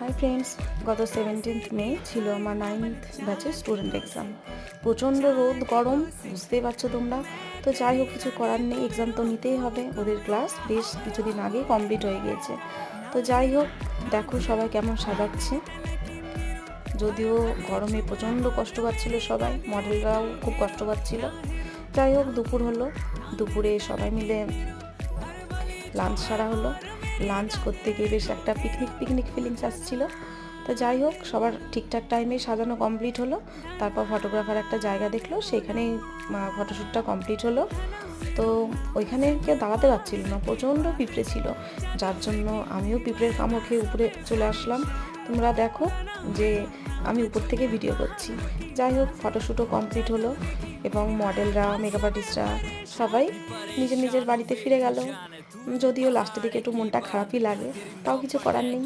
Hi friends, গত 17th মে ছিল আমার 9th ব্যাচের স্টুডেন্ট এক্সাম। প্রচণ্ড রোদ গরম, বুঝতেই পারছো তোমরা। তো যাই হোক, কিছু করার নেই, এক্সাম তো নিতেই হবে। ওদের ক্লাস বেশ কিছুদিন আগেই কমপ্লিট হয়ে গিয়েছে। তো যাই হোক, দেখো সবাই কেমন সাজাচ্ছে। যদিও গরমে প্রচণ্ড কষ্ট পাচ্ছিল সবাই, মডেলরাও খুব কষ্ট পাচ্ছিল। যাই হোক, দুপুর হলো, দুপুরে সবাই মিলে লাঞ্চ সারা হলো। লাঞ্চ করতে গিয়ে বেশ একটা পিকনিক ফিলিংস আসছিলো। তো যাই হোক, সবার ঠিকঠাক টাইমে সাজানো কমপ্লিট হলো। তারপর ফটোগ্রাফার একটা জায়গা দেখলো, সেখানেই ফটোশ্যুটটা কমপ্লিট হলো। তো ওইখানে কেউ দাঁড়াতে পারছিল না, প্রচণ্ড পিঁপড়ে ছিল, যার জন্য আমিও পিঁপড়ের কামড় খেয়ে উপরে চলে আসলাম। তোমরা দেখো যে আমি উপর থেকে ভিডিও করছি। যাই হোক, ফটোশ্যুটও কমপ্লিট হলো এবং মডেলরা, মেকআপ আর্টিস্টরা সবাই নিজের নিজের বাড়িতে ফিরে গেল। যদিও লাস্টের দিকে একটু মনটা খারাপই লাগে, তাও কিছু করার নেই।